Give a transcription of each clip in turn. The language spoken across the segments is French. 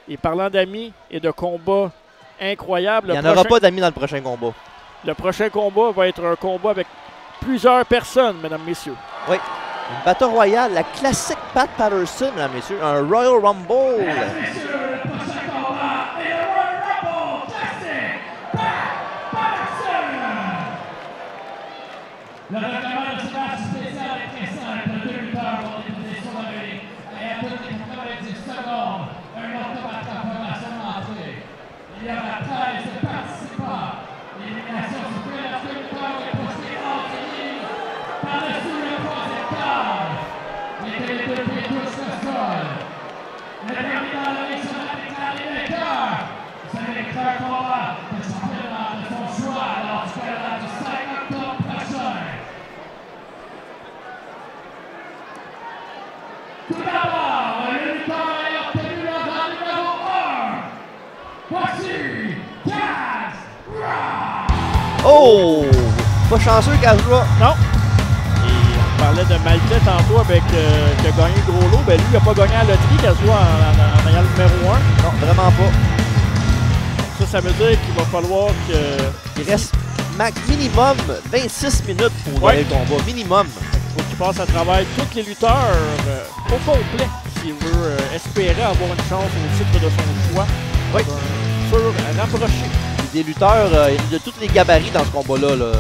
Et parlant d'amis et de combats incroyables, il n'y en aura pas d'amis dans le prochain combat. Le prochain combat va être un combat avec plusieurs personnes, mesdames, messieurs. Oui. Une Battle Royale, la classique Pat Patterson, mesdames, messieurs. Un Royal Rumble. Mesdames, messieurs, le prochain combat est le Royal Rumble classique Pat Patterson. Le règlement de ce match spécial est très simple. 2 lutteurs vont débuter sur la mêlée. Et à toutes les 90 secondes, un autre combattant fera son entrée. Il y aura 13 participants. L'élimination se fait lorsque le lutteur est poussé hors du ring par-dessus le troisième cadre. Et que les deux pieds touchent le sol. Le dernier dans le ring sera déclaré vainqueur. Ce vainqueur combat le championnat de son choix lors du gala du 5 octobre prochain. Tout d'abord, le lutteur ayant obtenu le rang numéro 1. Voici Kaz Ra. Oh! Pas chanceux, Kazra. Non. Et on parlait de Maltais tantôt avec qui a gagné le gros lot. Ben lui, il n'a pas gagné à la loterie, Kazra, en ayant le numéro 1. Non, vraiment pas. Ça veut dire qu'il va falloir que... Il reste minimum 26 minutes pour gagner le combat. Minimum. Il faut qu'il passe à travers tous les lutteurs au complet s'il veut espérer avoir une chance au titre de son choix. Oui. Sur rapproché. Des lutteurs, il y a de tous les gabarits dans ce combat-là. Là.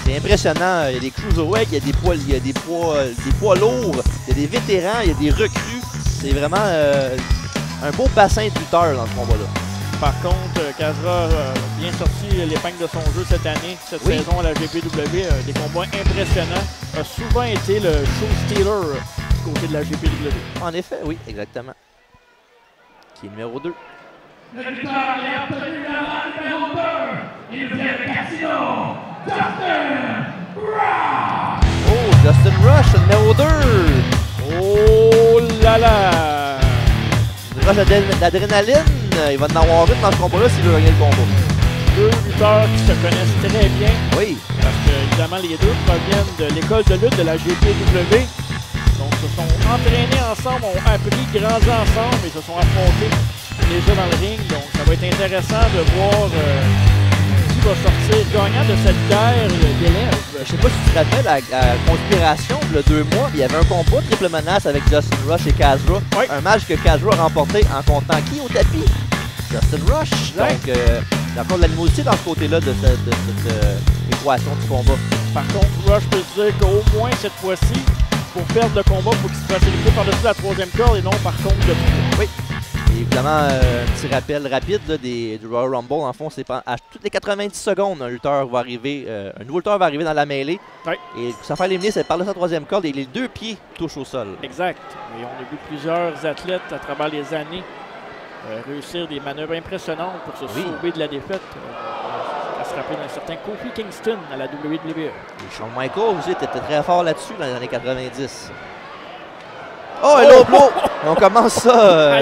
C'est impressionnant. Il y a des cruiserweights, il y a des poids lourds, il y a des vétérans, il y a des recrues. C'est vraiment un beau bassin de lutteurs dans ce combat-là. Par contre, Kazra a bien sorti l'épingle de son jeu cette année, cette saison à la GPW. Des combats impressionnants. A souvent été le show stealer du côté de la GPW. En effet, oui, exactement. Qui est numéro 2. Le lutteur ayant obtenu le rang numéro 2, il vient de Casino, Justin Rush! Oh, Justin Rush, numéro 2! Oh là là! Rush d'adrénaline, il va en avoir une dans ce combat-là s'il veut gagner le combat. Deux lutteurs qui se connaissent très bien. Oui. Parce que, évidemment, les deux proviennent de l'école de lutte de la GPW. Donc, se sont entraînés ensemble, ont appris, grandi ensemble et se sont affrontés déjà dans le ring. Donc, ça va être intéressant de voir qui va sortir gagnant de cette guerre d'élèves. Je sais pas si tu te rappelles, à Conspiration, il y a 2 mois, il y avait un combat triple menace avec Justin Rush et Kazra. Oui. Un match que Kazra a remporté en comptant qui au tapis? Justin Rush. Oui. Donc, il y a encore de l'animosité dans ce côté-là de cette équation du combat. Par contre, Rush peut se dire qu'au moins cette fois-ci, pour perdre le combat, il faut qu'il se fasse éliminer par-dessus la 3e corde et non par contre de 3. Oui. Et évidemment, un petit rappel rapide là, du Royal Rumble. En fond, c'est à toutes les 90 secondes, un nouveau lutteur va arriver dans la mêlée. Oui. Et ça fait éliminer, c'est par-dessus la 3e corde et les 2 pieds touchent au sol. Exact. Et on a vu plusieurs athlètes à travers les années réussir des manœuvres impressionnantes pour se sauver de la défaite. À se rappeler d'un certain Kofi Kingston à la WWE. Et Shawn Michaels aussi était très fort là-dessus dans les années 90. Oh, et l'autre blow! On commence ça,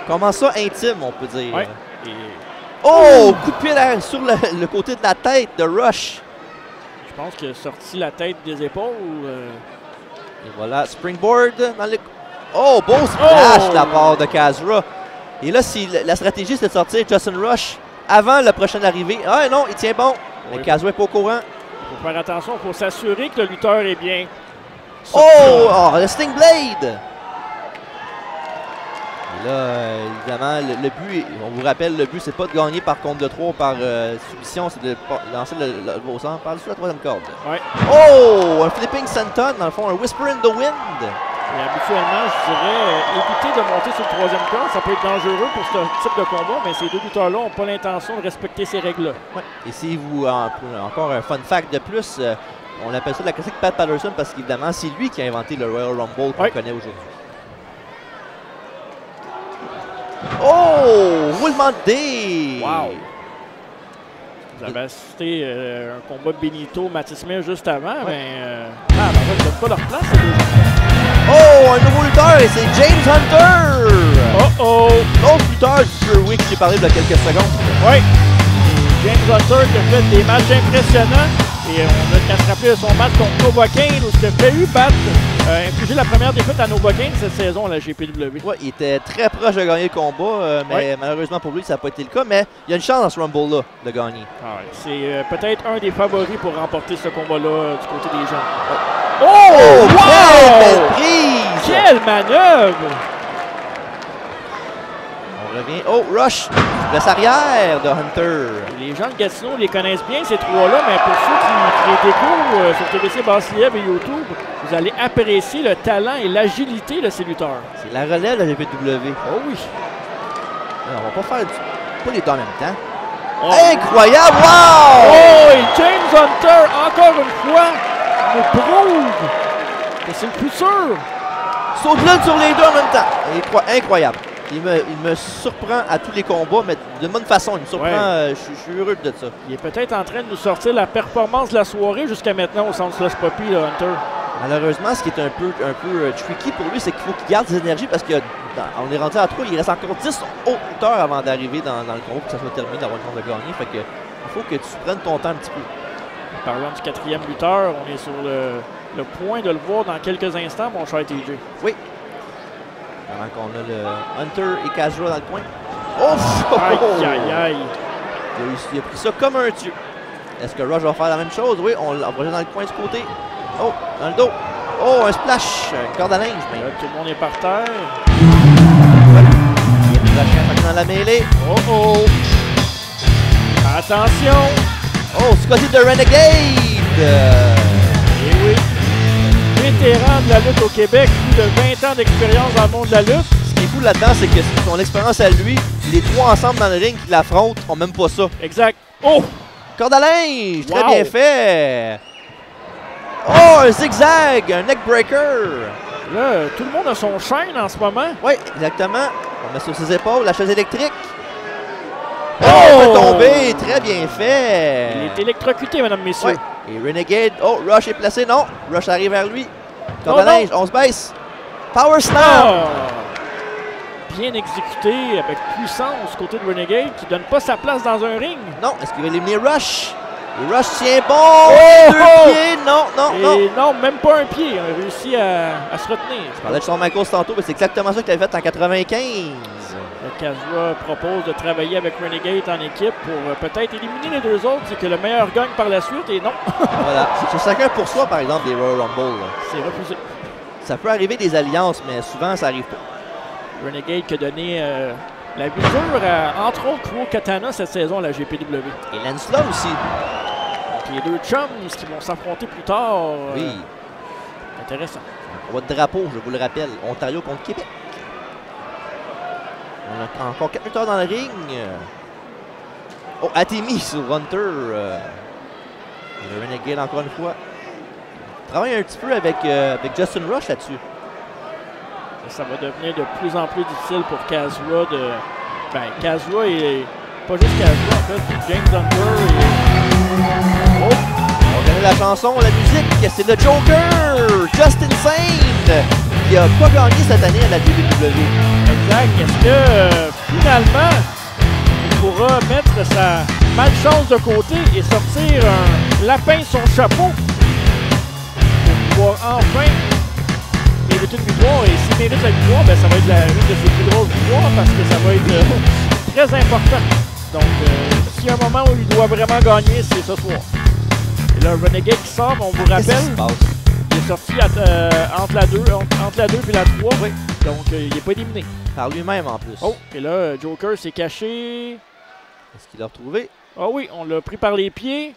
commence ça intime, on peut dire. Ouais. Et... Oh! Coup de pied sur le côté de la tête de Rush. Je pense qu'il a sorti la tête des épaules. Et voilà, springboard dans le... Oh, beau splash de la part de Kazra. Et là, si la stratégie, c'est de sortir Justin Rush avant la prochaine arrivée. Ah non, il tient bon. Mais Kazra n'est pas au courant. Il faut faire attention, il faut s'assurer que le lutteur est bien. Oh, le Sting Blade! Et là, évidemment, le but, on vous rappelle, le but, c'est pas de gagner par compte de 3 par soumission, c'est de lancer le beau sang par-dessus la 3e corde. Ouais. Oh! Un flipping senton, dans le fond, un whisper in the wind. Et habituellement, je dirais, éviter de monter sur le 3e corde, ça peut être dangereux pour ce type de combat, mais ces deux lutteurs-là n'ont pas l'intention de respecter ces règles-là. Ouais. Et si vous, encore un fun fact de plus, on appelle ça la classique Pat Patterson parce qu'évidemment, c'est lui qui a inventé le Royal Rumble qu'on connaît aujourd'hui. Oh! Roulement de dés! Wow! Vous avez assisté à un combat Benito Matismer juste avant, mais ils ne donnent pas leur place. Oh! Un nouveau lutteur et c'est James Hunter! Oh! L'autre lutteur du Pure qui j'ai parlé il y a quelques secondes. Oui! James Hunter qui a fait des matchs impressionnants Et on a qu'à se rappeler de son match contre Novocaine, où il a failli infliger la première défaite à Novocaine cette saison à la GPW. Ouais, il était très proche de gagner le combat, mais malheureusement pour lui, ça n'a pas été le cas. Mais il y a une chance dans ce Rumble-là de gagner. C'est peut-être un des favoris pour remporter ce combat-là du côté des gens. Oh! Wow! Quelle belle prise! Quelle manœuvre! On revient. Oh, rush! Laisse arrière de Hunter. Les gens de Gatineau les connaissent bien, ces trois-là, mais pour ceux qui les découvrent sur TBC Basse-Lièvre et YouTube, vous allez apprécier le talent et l'agilité de ces lutteurs. C'est la relève de la GPW. Oh oui! Alors, on va pas faire pas les deux en même temps. Oh. Incroyable! Wow! Oh! Et James Hunter, encore une fois, nous prouve que c'est le plus sûr. Saute-le sur les deux en même temps. Incroyable. Il me surprend à tous les combats, mais de bonne façon. Il me surprend. Je suis heureux de ça. Il est peut-être en train de nous sortir la performance de la soirée jusqu'à maintenant au centre Slush Poppy, là, Hunter. Malheureusement, ce qui est un peu tricky pour lui, c'est qu'il faut qu'il garde ses énergies parce qu'on est rendu à 3. Il reste encore 10 hauteurs avant d'arriver dans le combat pour que ça soit terminé, d'avoir une chance de gagner. Fait que il faut que tu prennes ton temps un petit peu. Parlant du quatrième lutteur, on est sur le point de le voir dans quelques instants, mon cher TJ. Oui. Pendant qu'on a le Hunter et Kazra dans le coin. Oh! Aïe, aïe, aïe. Il a pris ça comme un dieu. Est-ce que Rush va faire la même chose? Oui, on va dans le coin du côté. Oh, dans le dos. Oh, un splash. Une corde à linge. Là, tout le monde est par terre. Il y a une dans la mêlée. Oh, oh. Attention. Oh, Scotty de Renegade. Eh oui. Vétéran de la lutte au Québec, plus de 20 ans d'expérience dans le monde de la lutte. Ce qui est fou là-dedans, c'est que son expérience à lui, les trois ensemble dans le ring qui l'affrontent, ont même pas ça. Exact. Oh! Corde à linge, très Wow. bien fait. Oh, un zigzag, un neckbreaker. Là, tout le monde a son chaîne en ce moment. Oui, exactement. On met sur ses épaules la chaise électrique. Oh! Oh, il peut tomber, très bien fait. Il est électrocuté, mesdames, messieurs. Ouais. Et Renegade, oh, Rush est placé, non. Rush arrive vers lui. Corde à non. linge, on se baisse. Power slam. Ah! Bien exécuté, avec puissance, côté de Renegade, qui donne pas sa place dans un ring. Non, est-ce qu'il va éliminer Rush? Et Rush tient bon. Oh! Deux pieds, non, non, non. Et non, même pas un pied. On a réussi à se retenir. Je parlais de Shawn Michaels tantôt, mais c'est exactement ça qu'il avait fait en 95. Le Kazra propose de travailler avec Renegade en équipe pour peut-être éliminer les deux autres. C'est que le meilleur gagne par la suite et non. Voilà, c'est chacun pour soi, par exemple, des Royal Rumble. Là. C'est refusé. Ça peut arriver des alliances, mais souvent, ça arrive pas. Renegade qui a donné la visure à, entre autres, Kuro Katana cette saison à la GPW. Et Lancelot aussi. Donc les deux chums qui vont s'affronter plus tard. Oui. Intéressant. On va de drapeau, je vous le rappelle. Ontario contre Québec. On a encore 4 lutteurs dans le ring. Oh, Atemi sur Hunter. Le Renegade encore une fois. Il travaille un petit peu avec Justin Rush là-dessus. Ça va devenir de plus en plus difficile pour Kazra de... Ben, Kazra et... Pas juste Kazra, en fait. James Hunter et... Oh! On connaît la chanson, la musique. C'est le Joker! Justin Saint! Qui a pas gagné cette année à la WWE. Exact. Est-ce que, finalement, il pourra mettre sa malchance de côté et sortir un lapin de son chapeau pour pouvoir enfin mériter une victoire? Et s'il mérite la victoire, ben, ça va être une de ses plus grosses victoires parce que ça va être très important. Donc, s'il y a un moment où il doit vraiment gagner, c'est ce soir. Et là, Renegade qui sort, on vous rappelle, Qu'est-ce qui se passe? il est sorti entre la 2 et la 3. Oui. Donc, il n'est pas éliminé. Par lui-même en plus. Oh, et là, Joker s'est caché. Est-ce qu'il l'a retrouvé? Ah oui, on l'a pris par les pieds.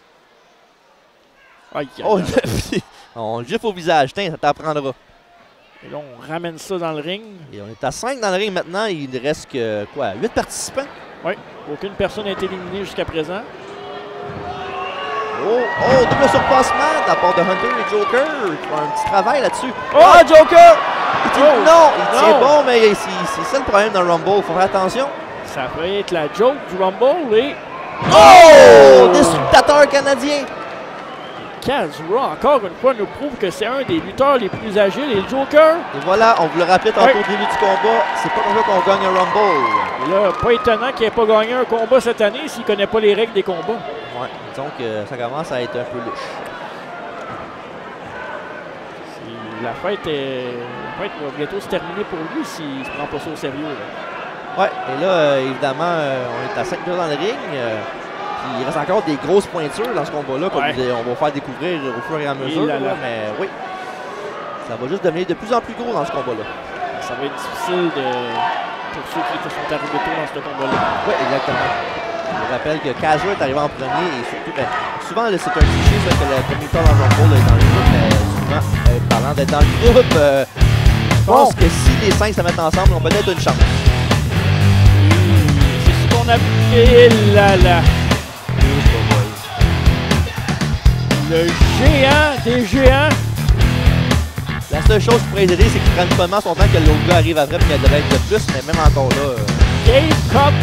Aïe, aïe, Oh, aïe. on le gifle au visage. Tiens, ça t'apprendra. Et là, on ramène ça dans le ring. Et on est à 5 dans le ring maintenant. Il ne reste que, quoi, 8 participants? Oui, aucune personne n'a été éliminée jusqu'à présent. Oh, double surpassement de la part de Hunter et Joker. Ils font un petit travail là-dessus. Oh! Ah, Joker! Oh! Non, il tient Non! bon, mais c'est ça le problème dans le Rumble. Il faut faire attention. Ça peut être la joke du Rumble et... Oh! Destructeur canadien. Kazra, encore une fois, nous prouve que c'est un des lutteurs les plus agiles. Et le Joker, Et voilà, on vous le rappelait tantôt Oui. au début du combat. C'est pas comme ça qu'on gagne un Rumble. et là, pas étonnant qu'il n'ait pas gagné un combat cette année s'il ne connaît pas les règles des combats. Ouais, disons que ça commence à être un peu louche. La fête va bientôt se terminer pour lui s'il ne se prend pas ça au sérieux. Là. Ouais, et là, évidemment, on est à 5 minutes dans le ring. Puis il reste encore des grosses pointures dans ce combat-là, comme on va faire découvrir au fur et à mesure. Là, mais oui, ça va juste devenir de plus en plus gros dans ce combat-là. Ça va être difficile pour ceux qui sont arrivés tôt dans ce combat-là. Oui, exactement. Je rappelle que Kazra est arrivé en premier et surtout, souvent c'est un cliché ça, que le premier temps dans le Rumble est dans le groupe, mais souvent, parlant d'être dans le groupe, je pense que si les 5 se mettent ensemble, on peut peut-être une chance. C'est ce qu'on a fait là là. Le géant des géants. La seule chose qui pourrait les aider, c'est qu'ils prennent seulement son temps que l'autre gars arrive après et qu'il devrait être de plus, mais même encore là. Gabe Cobb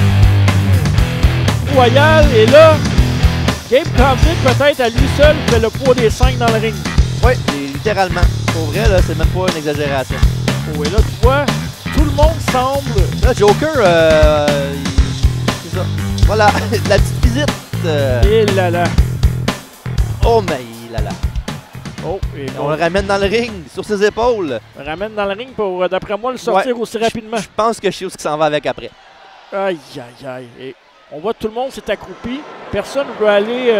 Royal et là, Gabe Cobb peut-être à lui seul fait le poids des 5 dans le ring. Oui, littéralement. Pour vrai, là, c'est même pas une exagération. Oh, et là, tu vois, tout le monde semble. Là, Joker, c'est ça. Voilà, la petite visite. Et là là. Oh, mais là là. Oh, et on le ramène dans le ring, sur ses épaules. On le ramène dans le ring pour, d'après moi, le sortir aussi rapidement. Je pense que je sais où s'en va avec après. Aïe, aïe, aïe. Et on voit tout le monde s'est accroupi. Personne ne veut aller.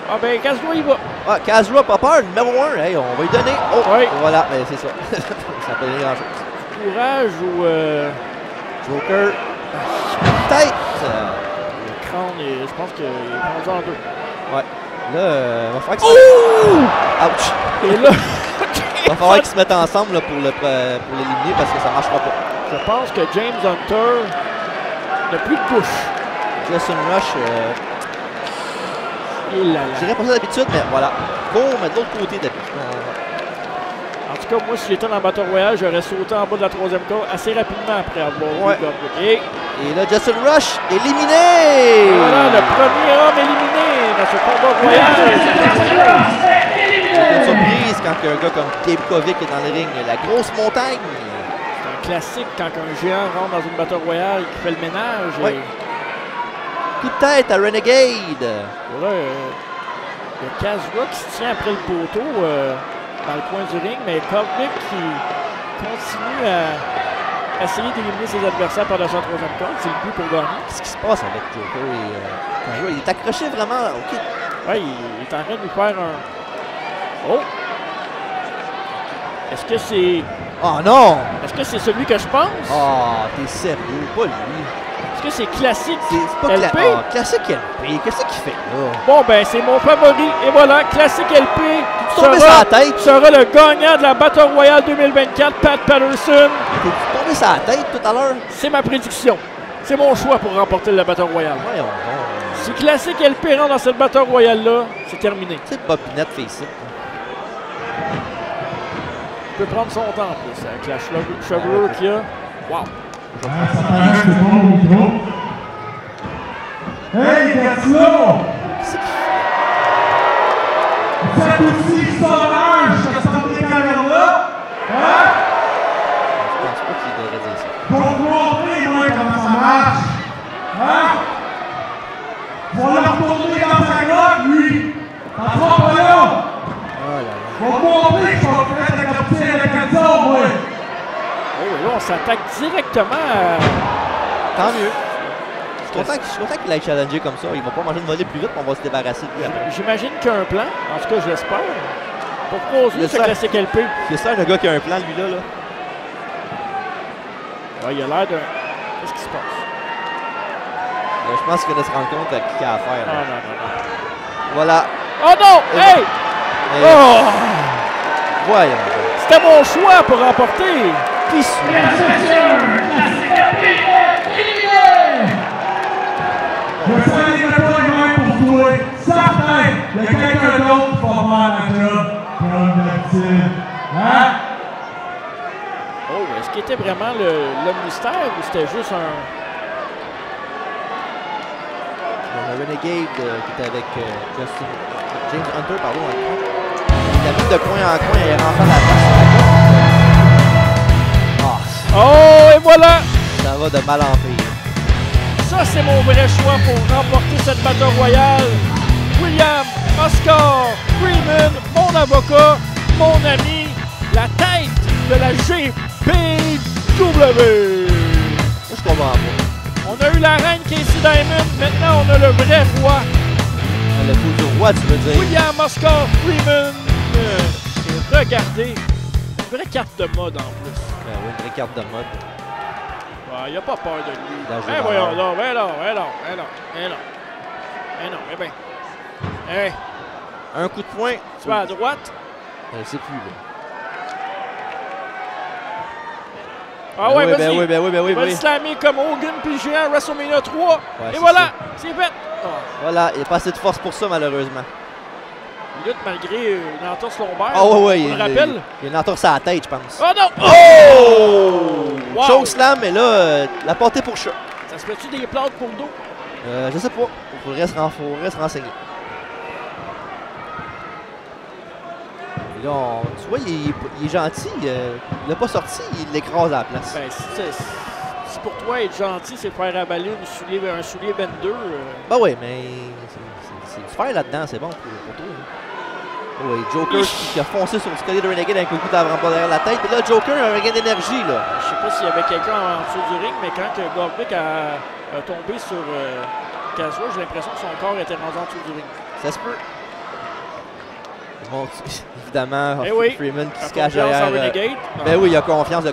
Ah ben, Kazra, il va. Ah, Kazra, pas peur, numéro 1. Hey, on va lui donner. Oh, oui. Voilà, mais c'est ça. Ça peut donner grand-chose. Courage ou. Joker. Tête. Le crâne, je pense qu'il est rendu en deux. Ouais. Là, il va falloir qu'ils ouch! Et là, il va falloir qu'ils se mettent ensemble là, pour l'éliminer parce que ça ne marchera pas. Je pense que James Hunter n'a plus de push. Jason Rush, je dirais pas ça d'habitude, mais voilà. Bon, mais de l'autre côté d'habitude. En tout cas, moi, si j'étais dans le Battle Royale, j'aurais sauté en bas de la 3e corde assez rapidement après avoir vu. Et là, Jason Rush, éliminé! Voilà, le premier homme éliminé dans ce combat royal. C'est une surprise quand un gars comme Gabe Kovic est dans le ring. La grosse montagne. C'est un classique quand un géant rentre dans une Battle Royale qui fait le ménage. Oui. Coup de tête à Renegade. Voilà, le Kazra qui se tient après le poteau dans le coin du ring, mais Kovic qui continue à essayer d'éliminer ses adversaires par la 103e corde. C'est le but pour gagner. Qu'est-ce qui se passe avec Joker et Kazra? Il est accroché vraiment. OK. Oui, il est en train de lui faire un... Oh! Est-ce que c'est... Oh non! Est-ce que c'est celui que je pense? Oh, t'es sérieux? Pas lui. Est-ce que c'est classique c'est pas LP? Classique LP. Qu'est-ce qu'il fait là? Bon, ben, c'est mon favori. Et voilà, classique LP sera le gagnant de la Battle Royale 2024, Pat Patterson. T'es tombé sur la tête tout à l'heure? C'est ma prédiction. C'est mon choix pour remporter la Battle Royale. Voyons. Si classique LP rentre dans cette Battle Royale-là, c'est terminé. C'est pas Pinette fait ça. Il peut prendre son temps en plus avec la chevelure qu'il a. Wow! Ça paraît que c'est bon au micro. Hey, Gaston! Cette aussi sauvage que ça me décalère là? Hein? Je pense pas qu'il devrait dire ça. Pour vous montrer, moi, comment ça marche. Hein? Faut le retourner dans sa gloire, lui. T'en feras pas là. Oh là là. Faut vous montrer que je vais faire la capture avec un sort, moi. Oh, et là, on s'attaque directement à... Tant mieux. Je suis content qu'il ait challengé comme ça. Il va pas manger une volée plus vite, on va se débarrasser de lui après. J'imagine qu'il y a un plan. En tout cas, je l'espère. Pour poser ce classique LP. C'est ça, un gars qui a un plan, lui, là. Ouais, il a l'air de... Qu'est-ce qui se passe? Je pense qu'il va se rendre compte à qui il a affaire. Non. Voilà. Oh non! Hey! Oh! Voyons. C'était mon choix pour remporter. Qui suit? Je sais les déploiements pour toi. Certain, il y a quelqu'un d'autre qui va faire la job comme d'habitude. Hein? Oh, est-ce qu'il était vraiment le mystère ou c'était juste un... On a Renegade qui était avec James Hunter, pardon. Il a mis de coin en coin et il est rentré à la place. Oh, et voilà! Ça va de mal en pire. Ça, c'est mon vrai choix pour remporter cette Battle Royale. William Oscar Freeman, mon avocat, mon ami, la tête de la GPW. Je comprends pas. On a eu la reine Casey Diamond, maintenant on a le vrai roi. Le coup du roi, tu veux dire. William Oscar Freeman. Et regardez, une vraie carte de mode en plus. Ben oui, une vraie carte de mode. Il n'y a pas peur de lui. La Ben voyons donc, ben non. Eh ben. Hey, Un coup de poing. tu vas à droite? Je sais plus, là. Ah Ben ouais, oui, vas-y. ben oui, ben oui, ben oui, Va le oui. slammer comme Hogan puis Géant WrestleMania 3. Ouais, et c'est voilà, ça. c'est fait. Ah. Voilà, il n'y a pas assez de force pour ça, malheureusement. Il lutte malgré une entorse lombaire. Ah ouais, ouais. On le rappelle? Il y a une entorse à la tête, je pense. Oh non! Oh! Wow! Choke slam, mais là, la portée pour chat. Ça se fait-tu des plâtres pour le dos? Je sais pas. Faudrait se renseigner. Et là, tu vois, il est gentil. Il l'a pas sorti, il l'écrase à la place. Ben, si pour toi être gentil, c'est faire avaler un soulier 22. Ben oui, mais c'est du fer là-dedans, c'est bon pour toi. Oh, oui, Joker qui a foncé sur le scollier de Renegade avec un coup d'avant-bras derrière la tête. Et là, Joker a un regain d'énergie, là. Je sais pas s'il y avait quelqu'un en dessous du ring, mais quand Goldberg a tombé sur Caswell, j'ai l'impression que son corps était rendu en dessous du ring. Ça se peut. Bon, évidemment, Eh oui, Freeman qui a se cache confiance derrière. en Renegade. Ben oui, il a confiance,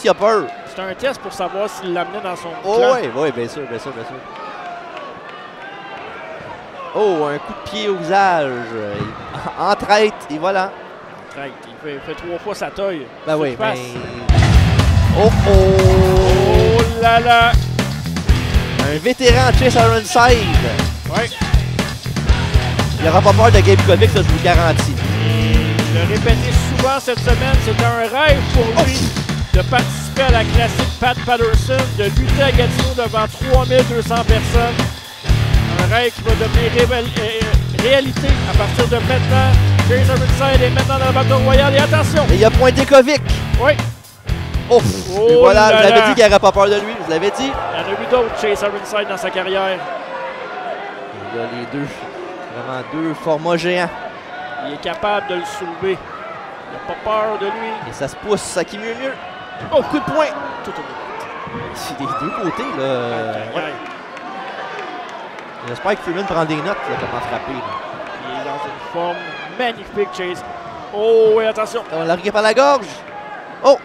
il a peur. C'est un test pour savoir s'il l'amenait dans son Oh clan. oui, oui, bien sûr. Oh, un coup de pied au visage. En traite, et voilà. Traite, il fait 3 fois sa taille. Ben oui, mais... Oh oh! Oh là là! Un vétéran Chase Ironside. Ouais. Il n'aura pas peur de Gabe Kovic, ça, je vous le garantis. Il l'a répété souvent cette semaine, c'était un rêve pour lui de participer à la classique Pat Patterson, de lutter à Gatineau devant 3200 personnes. Un rêve qui va devenir réalité à partir de maintenant. Chase Ironside est maintenant dans la Battle Royale et attention! Et il a pointé Kovic. Oui, Oh! Oh Et voilà, là je l'avais là. dit qu'il n'aurait pas peur de lui, je l'avais dit. il y en a eu d'autres Chase Ironside dans sa carrière. Et là, les deux, vraiment deux formats géants. Il est capable de le soulever. Il n'a pas peur de lui. Et ça se pousse, ça qui mieux. Oh, coup de poing! Tout au bout. C'est des deux côtés, là. Aïe, aïe, aïe. J'espère que Freeman prend des notes, là, comment frapper. Là. Il est dans une forme magnifique, Chase. Oh, et attention. On l'arrive par la gorge. Oh!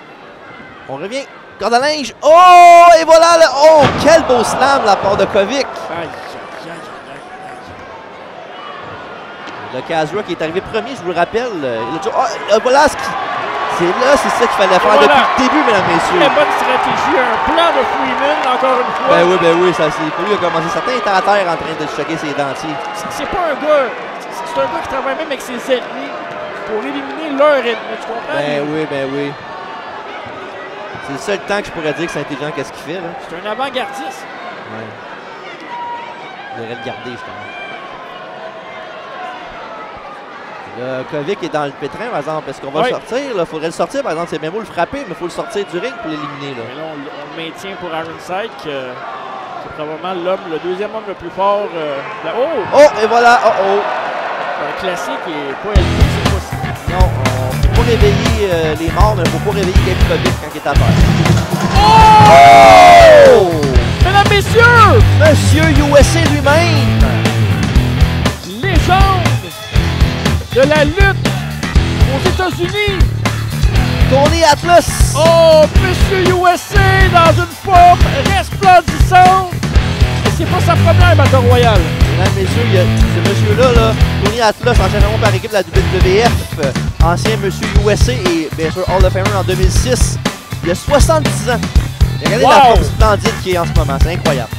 On revient. Corde à linge. Oh! Et voilà! Le... Oh! Quel beau slam de la part de Kovic. Aïe, aïe, aïe, aïe, Le Kazra qui est arrivé premier, je vous le rappelle. Voilà ce qui... C'est ça qu'il fallait faire voilà. depuis le début, mesdames, aïe. messieurs. Très bonne stratégie, un plan de Freeman, encore une fois. Ben oui, ça c'est pour lui a commencé. Certains étaient à terre en train de choquer ses dentiers. C'est pas un gars. C'est un gars qui travaille même avec ses ennemis pour éliminer leur ennemi. Tu comprends? Ben oui. C'est le seul temps que je pourrais dire que c'est intelligent qu'est-ce qu'il fait, là. C'est un avant-gardiste. Ouais. Il devrait le garder, je pense. Le Kovic est dans le pétrin, par exemple. Est-ce qu'on va le sortir? Il faudrait le sortir, par exemple. C'est bien beau le frapper, mais il faut le sortir du ring pour l'éliminer. Mais là, on le maintient pour Ironside, qui est probablement le deuxième homme le plus fort. Et voilà! Un classique et pas élevé, c'est possible. Non, on ne peut pas réveiller les morts, mais il ne faut pas réveiller Gabe Kovic quand il est à terre. Oh! Mesdames, messieurs! Monsieur USA lui-même! Légende de la lutte aux États-Unis! Tony Atlas! Oh, Monsieur USA dans une forme resplendissante! Et c'est pas sa première Battle Royale. Mesdames, messieurs, il y a ce monsieur-là, Tony Atlas, ancien membre par équipe de la WWF, ancien Monsieur USA et bien sûr Hall of Famer en 2006. Il a 70 ans. Regardez la forme splendide qu'il est en ce moment, c'est incroyable.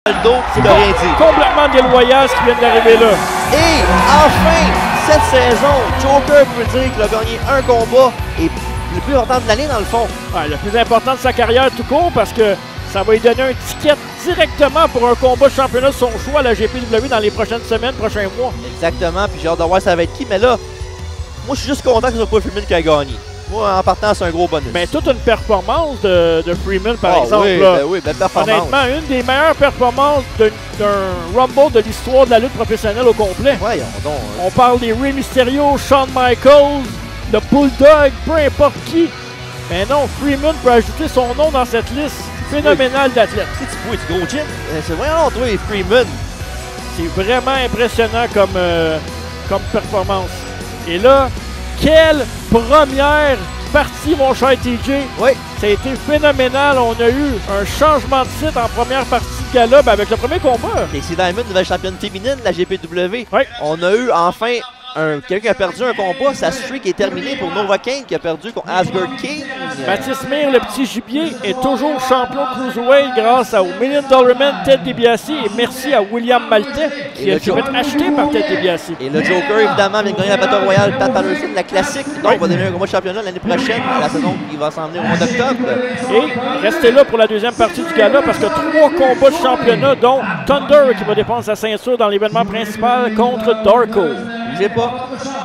le dos, C'est tu n'as rien dit. complètement déloyal ce qui vient d'arriver là. Et enfin, cette saison, Joker peut dire qu'il a gagné un combat et le plus important de l'année dans le fond. Ouais, le plus important de sa carrière tout court parce que ça va lui donner un ticket directement pour un combat de championnat de son choix à la GPW dans les prochaines semaines, prochains mois. Exactement, puis j'ai hâte de voir ça va être qui, mais là, moi je suis juste content que ce soit pas Freeman qui a gagné. Moi, en partant, c'est un gros bonus. Mais toute une performance de Freeman, par exemple. Oui, là. oui, belle performance. Honnêtement, une des meilleures performances d'un Rumble de l'histoire de la lutte professionnelle au complet. Voyons donc. On parle des Rey Mysterio, Shawn Michaels, le Bulldog, peu importe qui. Mais non, Freeman peut ajouter son nom dans cette liste phénoménale d'athlètes. Tu sais, tu vois, du gros gym. C'est vraiment toi et Freeman. C'est vraiment impressionnant comme performance. Et là, quelle première partie, mon cher TJ. Oui. Ça a été phénoménal. On a eu un changement de titre en première partie de gala avec le premier combat. Casey Diamond, nouvelle championne féminine de la GPW. Oui. On a eu enfin quelqu'un qui a perdu un combat. Sa streak est terminée pour Nova Kane qui a perdu contre Asgard King. Mathis Mir, le petit gibier, est toujours champion Cruiserweight grâce au $1 Million Man Ted DiBiase et merci à William Maltais qui a été acheté par Ted DiBiase. Et le Joker, évidemment, vient de gagner la Battle Royale Pat Patterson, la classique. Donc, on va donner un combat de championnat l'année prochaine, à la saison qui va s'en venir au mois d'octobre. Et restez là pour la deuxième partie du gala parce que 3 combats de championnat, dont Thunder qui va défendre sa ceinture dans l'événement principal contre Darko. Bougez pas.